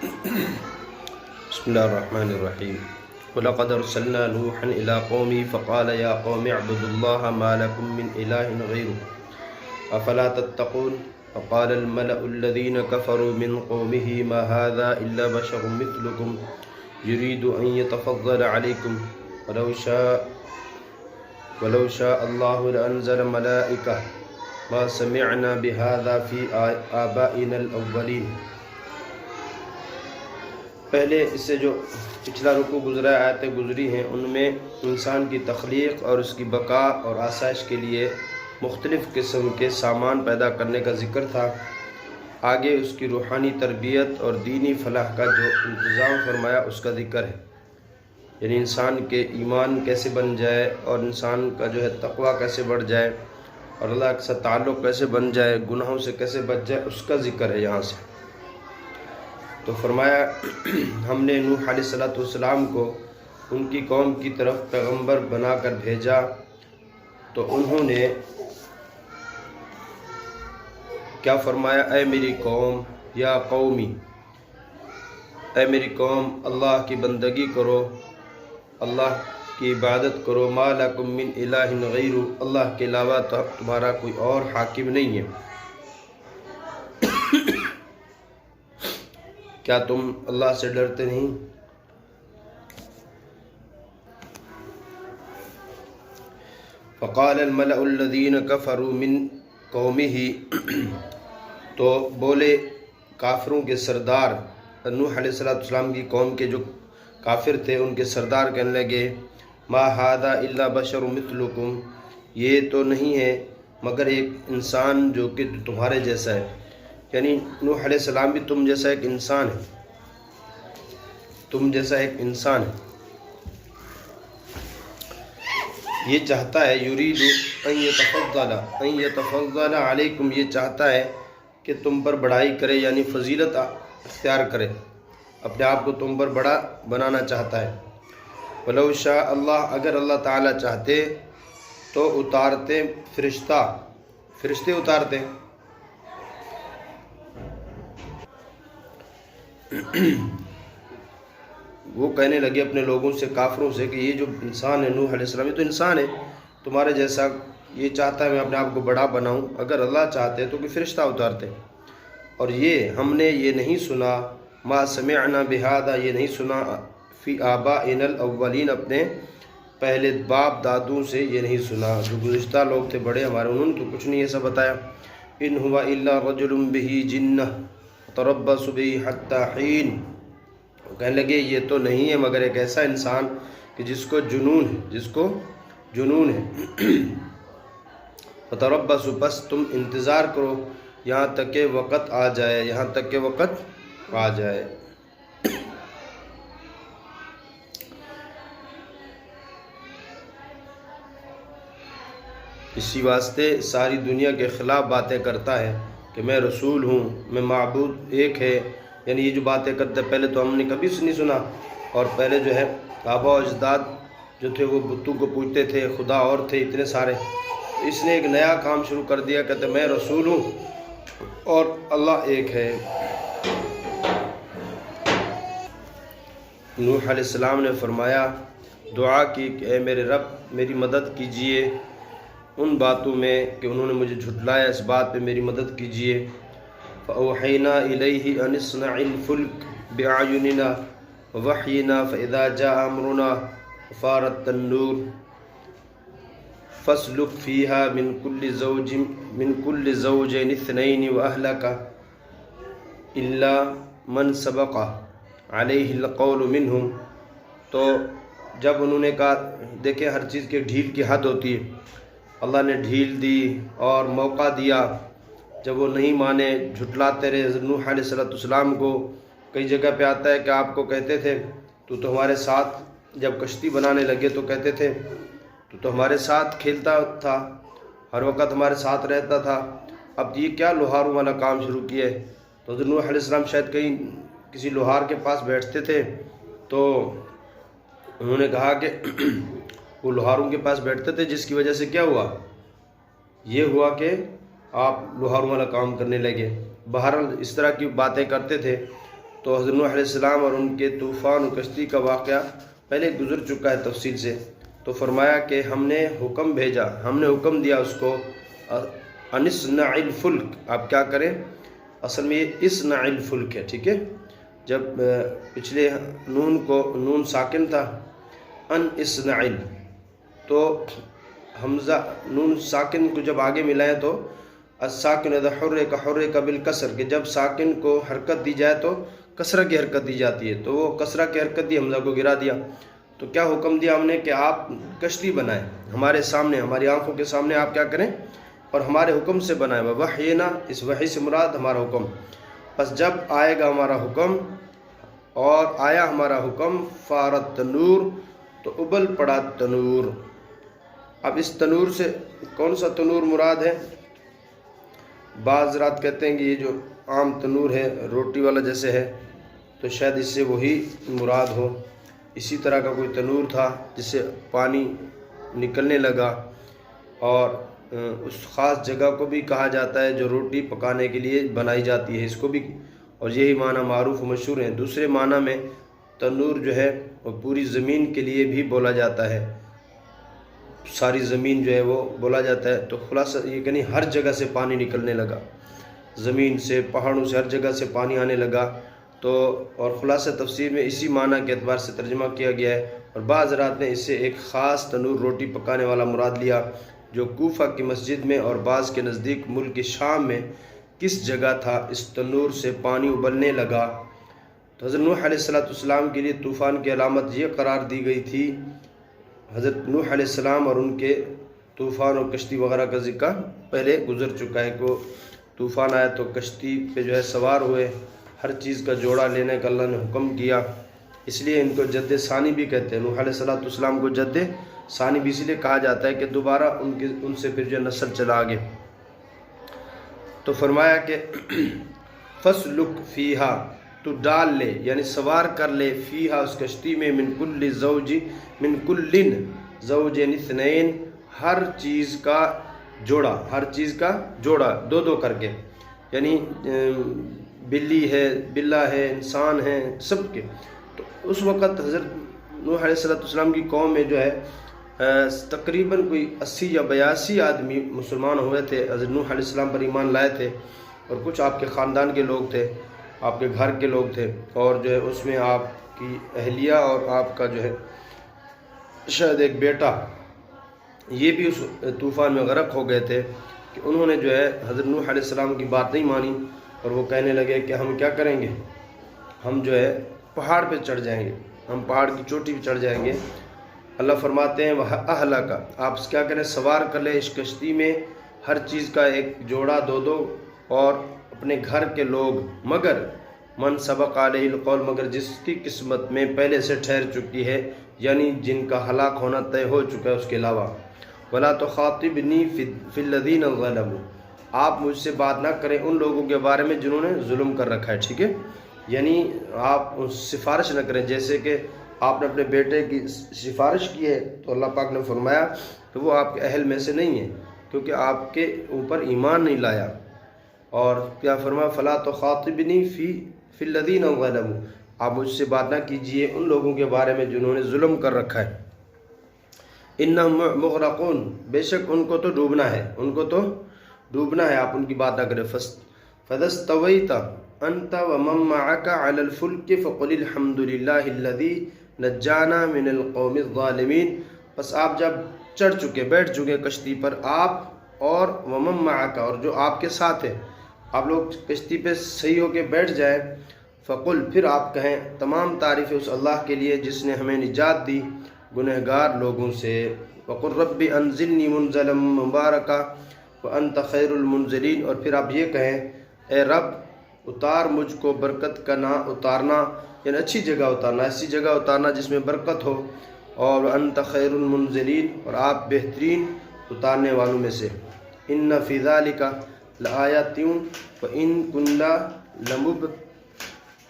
بسم اللہ الرحمن الرحیم وَلَقَدْ أَرْسَلْنَا نُوحًا إِلَىٰ قَوْمِهِ فَقَالَ يَا قَوْمِ اعْبُدُوا اللَّهَ مَا لَكُم مِّنْ إِلَٰهٍ غَيْرُهُ أَفَلَا تَتَّقُونَ فَقَالَ الْمَلَأُ الَّذِينَ كَفَرُوا مِنْ قَوْمِهِ مَا هَٰذَا إِلَّا بَشَرٌ مِّثْلُكُمْ يُرِيدُ أَن يَتَفَضَّلَ عَلَيْكُمْ وَلَوْ شَاءَ اللَّهُ لَأَنزَلَ مَلَائِكَةً مَا سَمِعْنَا بِهَٰذَا فِي آبَائِنَا الْأَوَّلِينَ۔ پہلے اس سے جو پچھلا رکوع گزرا ہے، آیتیں گزری ہیں، ان میں انسان کی تخلیق اور اس کی بقا اور آسائش کے لیے مختلف قسم کے سامان پیدا کرنے کا ذکر تھا۔ آگے اس کی روحانی تربیت اور دینی فلاح کا جو انتظام فرمایا اس کا ذکر ہے، یعنی انسان کے ایمان کیسے بن جائے اور انسان کا جو ہے تقویٰ کیسے بڑھ جائے اور اللہ کے ساتھ تعلق کیسے بن جائے، گناہوں سے کیسے بچ جائے، اس کا ذکر ہے یہاں سے۔ تو فرمایا ہم نے نوح علیہ السلام کو ان کی قوم کی طرف پیغمبر بنا کر بھیجا، تو انہوں نے کیا فرمایا؟ اے میری قوم، یا قومی، اے میری قوم، اللہ کی بندگی کرو، اللہ کی عبادت کرو، ما لکم من الہ غیر، اللہ کے علاوہ تمہارا کوئی اور حاکم نہیں ہے۔ کیا تم اللہ سے ڈرتے نہیں؟ فقال الملأ الذین کفروا من قومه، تو بولے کافروں کے سردار، نوح علیہ السلام کی قوم کے جو کافر تھے ان کے سردار کہنے لگے، ما ھذا الا بشر مثلکم، یہ تو نہیں ہے مگر ایک انسان جو کہ تمہارے جیسا ہے، یعنی نوح علیہ السلام بھی تم جیسا ایک انسان ہے، تم جیسا ایک انسان ہے۔ یہ چاہتا ہے یرید ان یتفضل علیکم، یہ چاہتا ہے کہ تم پر بڑائی کرے، یعنی فضیلت اختیار کرے، اپنے آپ کو تم پر بڑا بنانا چاہتا ہے۔ ولو شاء اللہ، اگر اللہ تعالیٰ چاہتے تو اتارتے فرشتے اتارتے۔ وہ کہنے لگے اپنے لوگوں سے، کافروں سے، کہ یہ جو انسان ہے نوح علیہ السلام، یہ تو انسان ہے تمہارے جیسا، یہ چاہتا ہے میں اپنے آپ کو بڑا بناؤں، اگر اللہ چاہتے تو کہ فرشتہ اتارتے۔ اور یہ ہم نے یہ نہیں سنا، ما سمعنا بہذا، یہ نہیں سنا، فی آبائنا الاولین، اپنے پہلے باپ دادوں سے یہ نہیں سنا، جو گزشتہ لوگ تھے بڑے ہمارے، انہوں نے تو کچھ نہیں ایسا بتایا۔ ان ہوا الا رجل بہ جنہ تربص بہ حتی حین، کہنے لگے یہ تو نہیں ہے مگر ایک ایسا انسان کہ جس کو جنون ہے۔ فتربصوا، بس تم انتظار کرو یہاں تک کہ وقت آ جائے، اسی واسطے ساری دنیا کے خلاف باتیں کرتا ہے کہ میں رسول ہوں، میں معبود ایک ہے، یعنی یہ جو باتیں کرتے پہلے تو ہم نے کبھی نہیں سنا، اور پہلے جو ہے آبا و اجداد جو تھے وہ بتوں کو پوجتے تھے، خدا اور تھے اتنے سارے، اس نے ایک نیا کام شروع کر دیا، کہتے میں رسول ہوں اور اللہ ایک ہے۔ نوح علیہ السلام نے فرمایا، دعا کی کہ اے میرے رب میری مدد کیجئے ان باتوں میں کہ انہوں نے مجھے جھٹلایا، اس بات پہ میری مدد کیجئے۔ فَأَوْحَيْنَا إِلَيْهِ أَنِ اصْنَعِ الْفُلْكَ بِأَعْيُنِنَا وَوَحْيِنَا فَإِذَا جَاءَ أَمْرُنَا وَفَارَ التَّنُّورُ فَاسْلُكْ فِيهَا مِنْ كُلِّ زَوْجَيْنِ اثْنَيْنِ وَأَهْلَكَ إِلَّا مَنْ سَبَقَ عَلَيْهِ الْقَوْلُ مِنْهُمْ۔ تو جب انہوں نے کہا، دیکھیں ہر چیز کی ڈھیل کی حد ہوتی ہے، اللہ نے ڈھیل دی اور موقع دیا، جب وہ نہیں مانے، جھٹلاتے رہے نوح علیہ السلام کو۔ کئی جگہ پہ آتا ہے کہ آپ کو کہتے تھے تو ہمارے ساتھ، جب کشتی بنانے لگے تو کہتے تھے تو ہمارے ساتھ کھیلتا تھا، ہر وقت ہمارے ساتھ رہتا تھا، اب یہ کیا لوہاروں والا کام شروع کیا ہے؟ تو حضرت نوح علیہ السلام شاید کہیں کسی لوہار کے پاس بیٹھتے تھے، تو انہوں نے کہا کہ وہ لوہاروں کے پاس بیٹھتے تھے، جس کی وجہ سے کیا ہوا؟ یہ ہوا کہ آپ لوہاروں والا کام کرنے لگے۔ بہرحال اس طرح کی باتیں کرتے تھے، تو حضرت نوح علیہ السلام اور ان کے طوفان و کشتی کا واقعہ پہلے گزر چکا ہے تفصیل سے. تو فرمایا کہ ہم نے حکم بھیجا، ہم نے حکم دیا اس کو ان اصنع الفلک، آپ کیا کریں. اصل میں یہ اصنع الفلک ہے، ٹھیک ہے. جب پچھلے نون ساکن تھا، ان اصنع، تو حمزہ نون ساکن کو جب آگے ملائیں تو الساکن اذا حرک حرک بالکسر، کہ جب ساکن کو حرکت دی جائے تو کسرہ کی حرکت دی جاتی ہے. تو وہ کسرہ کی حرکت دی، حمزہ کو گرا دیا. تو کیا حکم دیا ہم نے کہ آپ کشتی بنائیں ہمارے سامنے، ہماری آنکھوں کے سامنے آپ کیا کریں اور ہمارے حکم سے بنائیں. وحینا، اس وحی سے مراد ہمارا حکم. پس جب آئے گا ہمارا حکم، اور آیا ہمارا حکم، فارت تنور، تو ابل پڑا تنور. اب اس تنور سے کون سا تنور مراد ہے؟ بعض حضرات کہتے ہیں کہ یہ جو عام تنور ہے روٹی والا جیسے ہے، تو شاید اس سے وہی مراد ہو. اسی طرح کا کوئی تنور تھا جس سے پانی نکلنے لگا، اور اس خاص جگہ کو بھی کہا جاتا ہے جو روٹی پکانے کے لیے بنائی جاتی ہے، اس کو بھی، اور یہی معنی معروف و مشہور ہیں. دوسرے معنی میں تنور جو ہے وہ پوری زمین کے لیے بھی بولا جاتا ہے، ساری زمین جو ہے وہ بولا جاتا ہے. تو خلاصہ یہ کہ نہیں، ہر جگہ سے پانی نکلنے لگا، زمین سے، پہاڑوں سے، ہر جگہ سے پانی آنے لگا. تو اور خلاصہ تفسیر میں اسی معنی کے اعتبار سے ترجمہ کیا گیا ہے. اور بعض حضرات نے اس سے ایک خاص تنور روٹی پکانے والا مراد لیا جو کوفہ کی مسجد میں اور بعض کے نزدیک ملک شام میں کس جگہ تھا اس تنور سے پانی ابلنے لگا. تو حضرت نوح علیہ السلام کے لیے طوفان کی علامت یہ قرار دی گئی تھی. حضرت نوح علیہ السلام اور ان کے طوفان اور کشتی وغیرہ کا ذکر پہلے گزر چکا ہے. کو طوفان آیا تو کشتی پہ جو ہے سوار ہوئے، ہر چیز کا جوڑا لینے کا اللہ نے حکم کیا. اس لیے ان کو جد ثانی بھی کہتے ہیں. نوح علیہ السلام کو جد ثانی بھی اسی لیے کہا جاتا ہے کہ دوبارہ ان سے پھر جو نسل چلا آگے. تو فرمایا کہ فَاسْلُكْ فِيهَا، تو ڈال لے یعنی سوار کر لے، فیہا اس کشتی میں، من کل زوجین اثنین، ہر چیز کا جوڑا، دو کر کے، یعنی بلی ہے، بلہ ہے، انسان ہے، سب کے. تو اس وقت حضرت نوح علیہ السلام کی قوم میں جو ہے تقریباً کوئی 80 یا 82 آدمی مسلمان ہوئے تھے، حضرت نوح علیہ السلام پر ایمان لائے تھے. اور کچھ آپ کے خاندان کے لوگ تھے، آپ کے گھر کے لوگ تھے، اور جو ہے اس میں آپ کی اہلیہ اور آپ کا جو ہے شاید ایک بیٹا، یہ بھی اس طوفان میں غرق ہو گئے تھے. کہ انہوں نے جو ہے حضرت نوح علیہ السلام کی بات نہیں مانی، اور وہ کہنے لگے کہ ہم کیا کریں گے، ہم جو ہے پہاڑ پہ چڑھ جائیں گے، ہم پہاڑ کی چوٹی پہ چڑھ جائیں گے. اللہ فرماتے ہیں وَأَهْلَكَ، آپ کیا کریں، سوار کر لیں اس کشتی میں ہر چیز کا ایک جوڑا، دو، اور اپنے گھر کے لوگ، مگر من سبق علیہ القول، مگر جس کی قسمت میں پہلے سے ٹھہر چکی ہے، یعنی جن کا ہلاک ہونا طے ہو چکا ہے اس کے علاوہ. وَلَا تُخَاطِبْنِي فِي الَّذِينَ ظَلَمُوا، آپ مجھ سے بات نہ کریں ان لوگوں کے بارے میں جنہوں نے ظلم کر رکھا ہے، ٹھیک ہے. یعنی آپ سفارش نہ کریں، جیسے کہ آپ نے اپنے بیٹے کی سفارش کی ہے تو اللہ پاک نے فرمایا کہ وہ آپ کے اہل میں سے نہیں ہے، کیونکہ آپ کے اوپر ایمان نہیں لایا. اور کیا فرمایا، فلا تخاطبنی فی الذین ظلموا، آپ مجھ سے بات نہ کیجئے ان لوگوں کے بارے میں جنہوں نے ظلم کر رکھا ہے. انہم مغرقون، بے شک ان کو تو ڈوبنا ہے، آپ ان کی بات نہ کریں. فَإِذَا اسْتَوَيْتَ أَنْتَ وَمَن مَّعَكَ عَلَى الْفُلْكِ فَقُلِ الْحَمْدُ لِلَّهِ الَّذِي نَجَّانَا مِنَ الْقَوْمِ الظَّالِمِينَ. بس آپ جب بیٹھ چکے کشتی پر، آپ اور وَمَن مَّعَكَ، اور جو آپ کے ساتھ ہے، آپ لوگ کشتی پہ صحیح ہو کے بیٹھ جائیں. فقل، پھر آپ کہیں تمام تعریف اس اللہ کے لیے جس نے ہمیں نجات دی گنہگار لوگوں سے. وقل رب انزلنی منزلا مبارکا وانت خیر المنزلین، اور پھر آپ یہ کہیں اے رب اتار مجھ کو برکت کا نہ اتارنا، یعنی اچھی جگہ اتارنا، ایسی جگہ اتارنا جس میں برکت ہو، اور انت خیر المنزلین، اور آپ بہترین اتارنے والوں میں سے. ان فی ذلک لآیات وان کنا لمبتلین،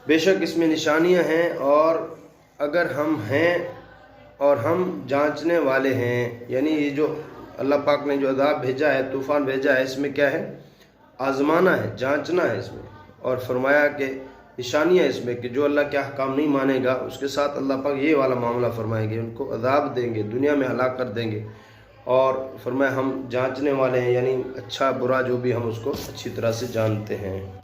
بے شک اس میں نشانیاں ہیں، اور اگر ہم ہیں اور ہم جانچنے والے ہیں. یعنی یہ جو اللہ پاک نے جو عذاب بھیجا ہے، طوفان بھیجا ہے، اس میں کیا ہے؟ آزمانا ہے، جانچنا ہے اس میں. اور فرمایا کہ نشانیاں اس میں کہ جو اللہ کے احکام نہیں مانے گا اس کے ساتھ اللہ پاک یہ والا معاملہ فرمائیں گے، ان کو عذاب دیں گے، دنیا میں ہلاک کر دیں گے. اور فرمایا ہم جانچنے والے ہیں، یعنی اچھا برا جو بھی ہم اس کو اچھی طرح سے جانتے ہیں.